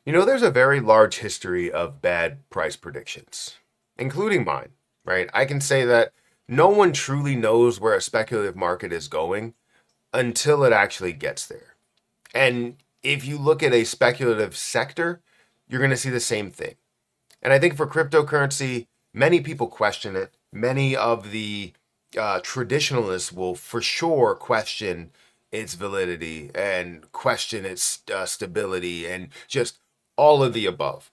You know, there's a very large history of bad price predictions, including mine, right? I can say that no one truly knows where a speculative market is going until it actually gets there. And if you look at a speculative sector, you're going to see the same thing. And I think for cryptocurrency, many people question it. Many of the traditionalists will for sure question its validity and question its stability and just all of the above.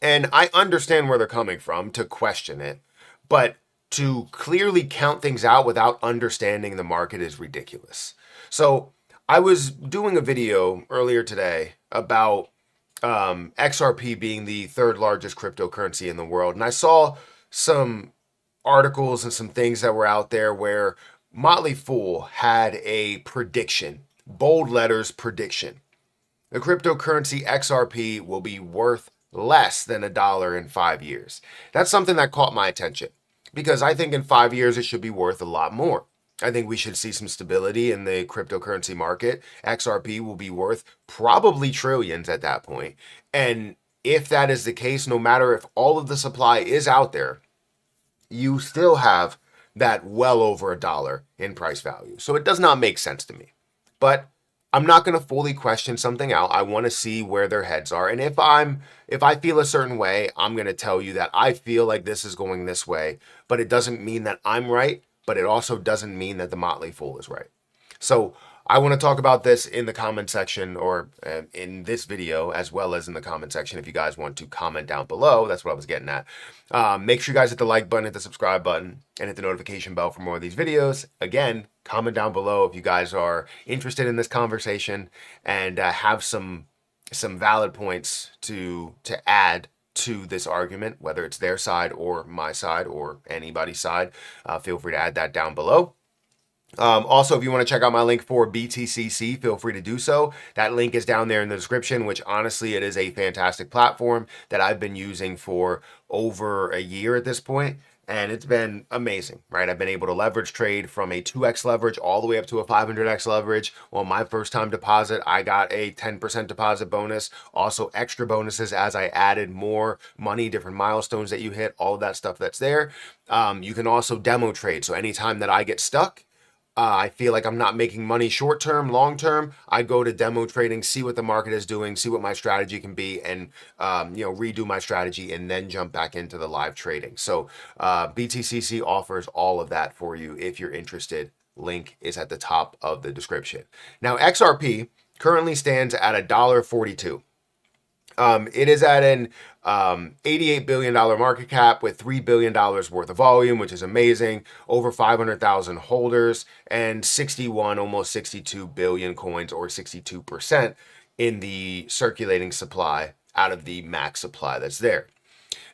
And I understand where they're coming from to question it, but to clearly count things out without understanding the market is ridiculous. So I was doing a video earlier today about XRP being the third largest cryptocurrency in the world. And I saw some articles and some things that were out there where Motley Fool had a prediction, bold letters prediction. The cryptocurrency XRP will be worth less than $1 in 5 years. That's something that caught my attention because I think in 5 years it should be worth a lot more. I think we should see some stability in the cryptocurrency market. XRP will be worth probably trillions at that point. And if that is the case, no matter if all of the supply is out there, you still have that well over $1 in price value. So it does not make sense to me. But I'm not going to fully question something out. I want to see where their heads are. And if I feel a certain way, I'm going to tell you that I feel like this is going this way, but it doesn't mean that I'm right, but it also doesn't mean that the Motley Fool is right. So I want to talk about this in the comment section or in this video as well as in the comment section if you guys want to comment down below. That's what I was getting at. Make sure you guys hit the like button, hit the subscribe button, and hit the notification bell for more of these videos. Again, comment down below if you guys are interested in this conversation and have some valid points to add to this argument, whether it's their side or my side or anybody's side. Feel free to add that down below. Also, if you want to check out my link for BTCC, feel free to do so. That link is down there in the description, which honestly, it is a fantastic platform that I've been using for over a year at this point. And it's been amazing, right? I've been able to leverage trade from a 2x leverage all the way up to a 500x leverage. Well, my first time deposit, I got a 10% deposit bonus. Also extra bonuses as I added more money, different milestones that you hit, all of that stuff that's there. You can also demo trade. So anytime that I get stuck, I feel like I'm not making money short term, long term, I go to demo trading, see what the market is doing, see what my strategy can be, and redo my strategy and then jump back into the live trading. So BTCC offers all of that for you if you're interested. Link is at the top of the description. Now XRP currently stands at $1.42. It is at an $88 billion market cap with $3 billion worth of volume, which is amazing. Over 500,000 holders and 61, almost 62 billion coins, or 62% in the circulating supply out of the max supply that's there.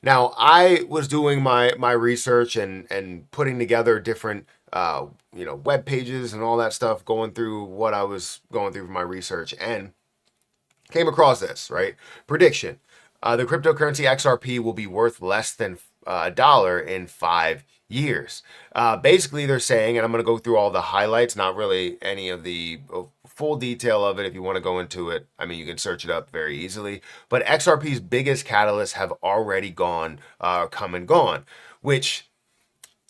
Now, I was doing my research and putting together different web pages and all that stuff, going through what I was going through for my research, and came across this, right? Prediction. The cryptocurrency XRP will be worth less than $1 in 5 years. Basically, they're saying, and I'm going to go through all the highlights, not really any of the full detail of it. If you want to go into it, I mean, you can search it up very easily. But XRP's biggest catalysts have already come and gone, which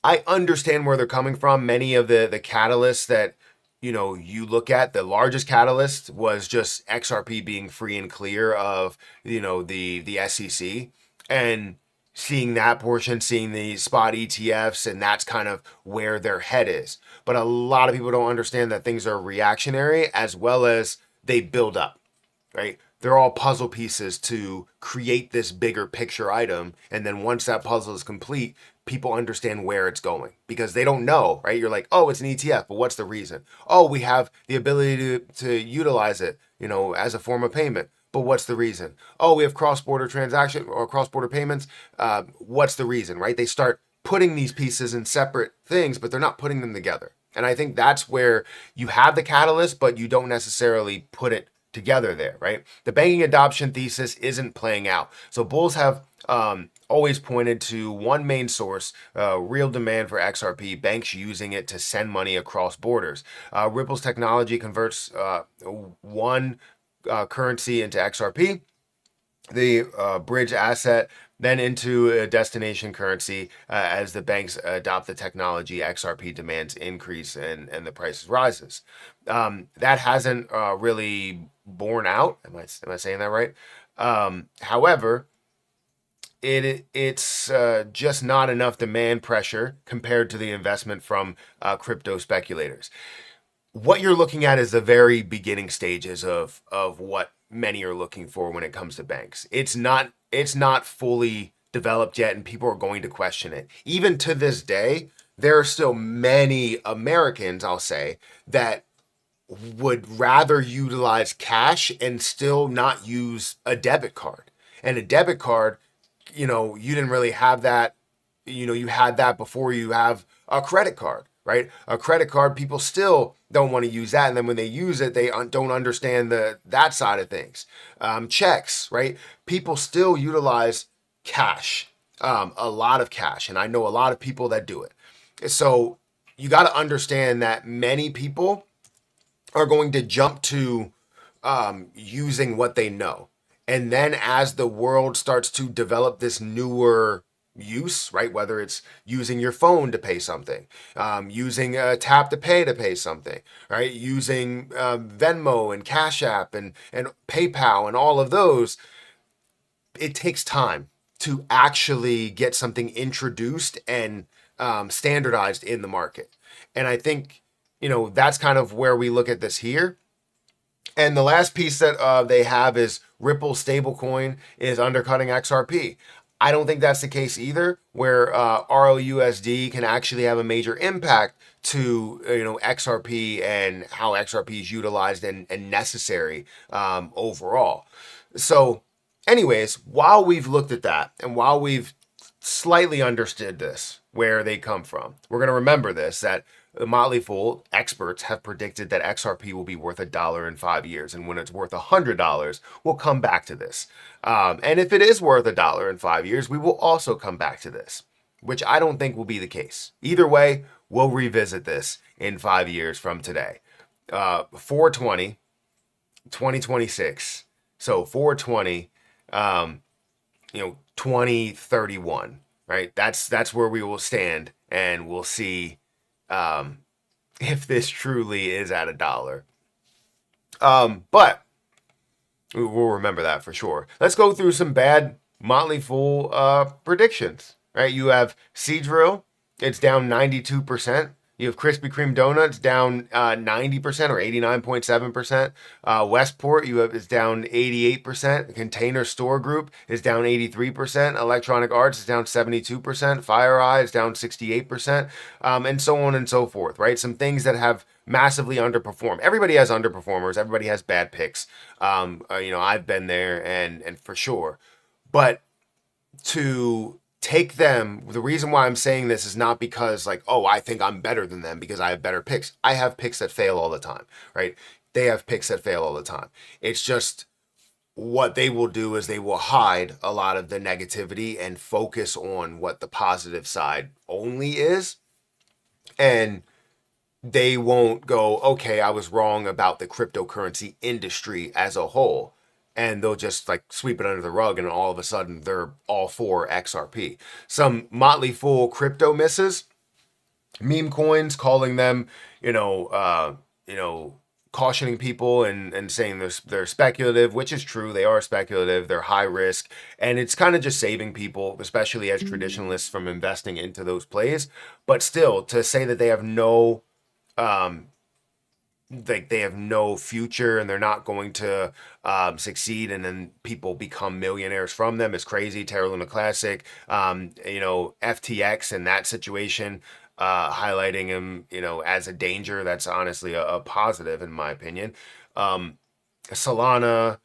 I understand where they're coming from. Many of the catalysts that you look at, the largest catalyst was just XRP being free and clear of, the SEC, and seeing that portion, seeing the spot ETFs, and that's kind of where their head is. But a lot of people don't understand that things are reactionary as well as they build up, right? They're all puzzle pieces to create this bigger picture item. And then once that puzzle is complete, people understand where it's going because they don't know, right? You're like, oh, it's an ETF, but what's the reason? Oh, we have the ability to utilize it, as a form of payment. But what's the reason? Oh, we have cross-border transaction or cross-border payments. What's the reason, right? They start putting these pieces in separate things, but they're not putting them together. And I think that's where you have the catalyst, but you don't necessarily put it together there, right? The banking adoption thesis isn't playing out. So bulls have always pointed to one main source, real demand for XRP, banks using it to send money across borders. Ripple's technology converts one currency into XRP. the bridge asset then into a destination currency as the banks adopt the technology, XRP demands increase and the prices rises. That hasn't really borne out. Am I saying that right? However, it's just not enough demand pressure compared to the investment from crypto speculators. What you're looking at is the very beginning stages of what many are looking for when it comes to banks. It's not fully developed yet, and people are going to question it. Even to this day, there are still many Americans, I'll say, that would rather utilize cash and still not use a debit card. And a debit card, you didn't really have that. You had that before you have a credit card, right? A credit card, people still don't want to use that, and then when they use it, they don't understand that side of things. Checks, right? People still utilize cash, a lot of cash, and I know a lot of people that do it. So you got to understand that many people are going to jump to using what they know. And then as the world starts to develop this newer use, right? Whether it's using your phone to pay something, using a tap to pay something, right? Using Venmo and Cash App and PayPal and all of those, it takes time to actually get something introduced and standardized in the market. And I think, that's kind of where we look at this here. And the last piece that they have is Ripple stablecoin is undercutting XRP. I don't think that's the case either, where RLUSD can actually have a major impact to XRP and how XRP is utilized and necessary overall. So, anyways, while we've looked at that and while we've slightly understood this, where they come from, we're going to remember this, that the Motley Fool experts have predicted that XRP will be worth $1 in 5 years, and when it's worth $100, we'll come back to this. And if it is worth $1 in 5 years, we will also come back to this, which I don't think will be the case. Either way, we'll revisit this in 5 years from today. 420, 2026. So 420, 2031, right? That's where we will stand, and we'll see if this truly is at $1. But we'll remember that for sure. Let's go through some bad Motley Fool predictions. Right, you have Seadrill, it's down 92%. You have Krispy Kreme Donuts down 90% or 89.7%. Westport, is down 88%. The Container Store Group is down 83%. Electronic Arts is down 72%. FireEye is down 68%, and so on and so forth. Right, some things that have massively underperformed. Everybody has underperformers. Everybody has bad picks. I've been there, and for sure, but to take them, the reason why I'm saying this is not because I think I'm better than them because I have better picks. I have picks that fail all the time, right? They have picks that fail all the time. It's just what they will do is they will hide a lot of the negativity and focus on what the positive side only is. And they won't go, okay, I was wrong about the cryptocurrency industry as a whole. And they'll just sweep it under the rug, and all of a sudden they're all for XRP. Some Motley Fool crypto misses, meme coins, calling them, cautioning people and saying they're speculative, which is true. They are speculative. They're high risk, and it's kind of just saving people, especially as traditionalists, from investing into those plays. But still, to say that they have no they have no future and they're not going to succeed, and then people become millionaires from them is crazy. Terra Luna Classic, FTX and that situation, highlighting him, as a danger. That's honestly a positive in my opinion. Solana,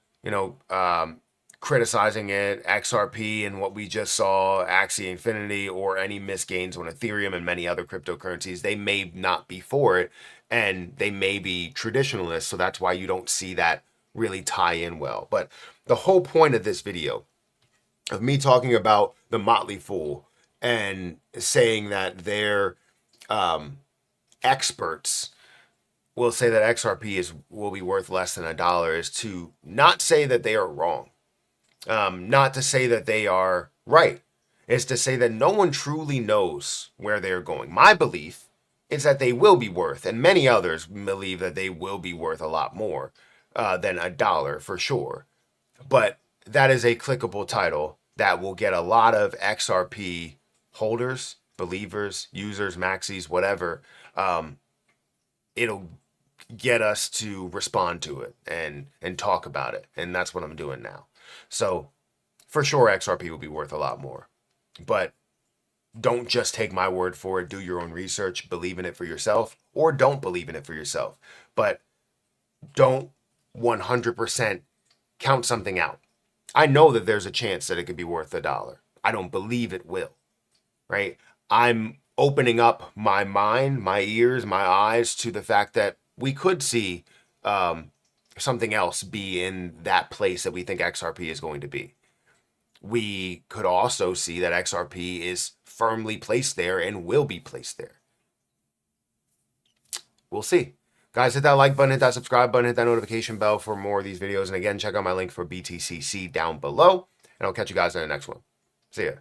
criticizing it, XRP, and what we just saw, Axie Infinity, or any misgains on Ethereum and many other cryptocurrencies. They may not be for it, and they may be traditionalists, so that's why you don't see that really tie in well. But the whole point of this video, of me talking about the Motley Fool and saying that they're experts will say that XRP will be worth less than $1, is to not say that they are wrong. Not to say that they are right. It's to say that no one truly knows where they're going. My belief is that they will be worth, and many others believe that they will be worth a lot more than $1 for sure. But that is a clickable title that will get a lot of XRP holders, believers, users, maxis, whatever. It'll get us to respond to it and talk about it, and that's what I'm doing now. So for sure, XRP will be worth a lot more, but don't just take my word for it. Do your own research, believe in it for yourself, or don't believe in it for yourself. But don't 100% count something out. I know that there's a chance that it could be worth $1. I don't believe it will, right? I'm opening up my mind, my ears, my eyes to the fact that we could see something else be in that place that we think XRP is going to be. We could also see that XRP is firmly placed there and will be placed there. We'll see. Guys, hit that like button, hit that subscribe button, hit that notification bell for more of these videos. And again, check out my link for BTCC down below. And I'll catch you guys in the next one. See ya.